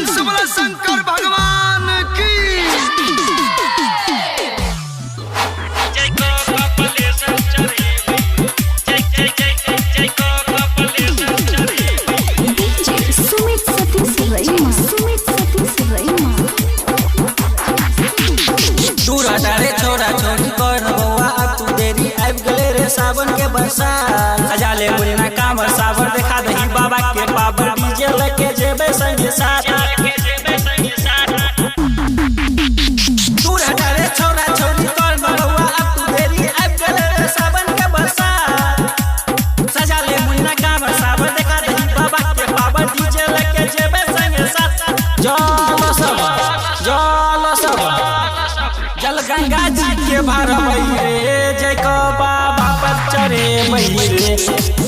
शंकर भगवान की। छोरा छोरी कर बउआ तू देरी आब गले रे सावन के बरसात सजा ले मुन्ना कामर सावर देखा दही बाबा के पावर डीजे लेके जेबे संगे साथ दूर हटा रे छोरा छोरी कर बउआ तू देरी आब गले रे सावन के बरसात सजा ले मुन्ना कामर सावर देखा दही बाबा के पावर डीजे लेके जेबे संगे साथ जल गंगा जी के भरबई रे जय को बाबा पर चढ़े रे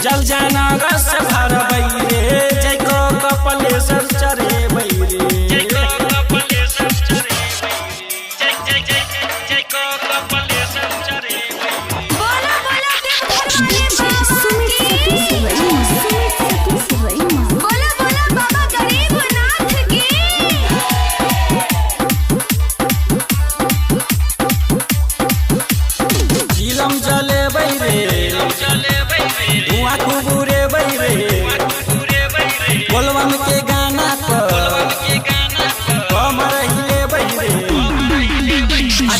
जल जयनगर से भरबई रे जय को कपिलेश्वर चढ़े धुआं कुबूरे बई रे बोलबम के गाना कमर हिले बई रे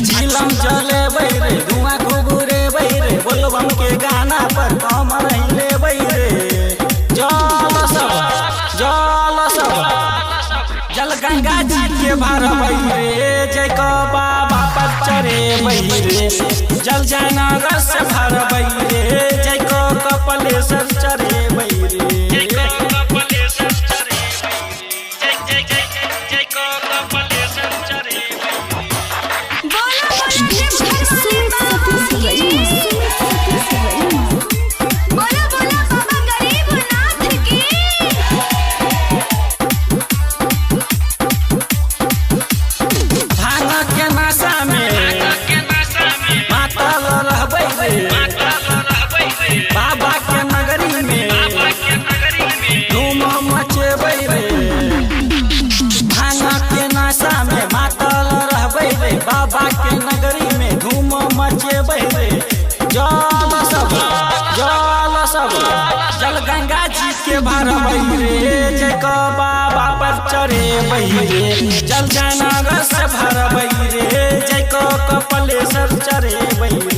झीलम जले बई रे धुआं कुबूरे बई रे बोलबम के गाना पर कमर हिले बई रे जल गंगा जी के भरबई रे जय को बाबा पर चढ़े रे जल जयनगर से भरबई रे जय को कपिलेश्वर चढ़े बाबा के नगरी में धूम मचेबै रे भांगा के नशा में मातल रहबै रे बाबा के नगरी में धूम मचेबै रे जल गंगा जी के भरबै रे जय को बाबा पर चढ़े रे जल जयनगर से भरबै रे जय को कपिलेश्वर चढ़े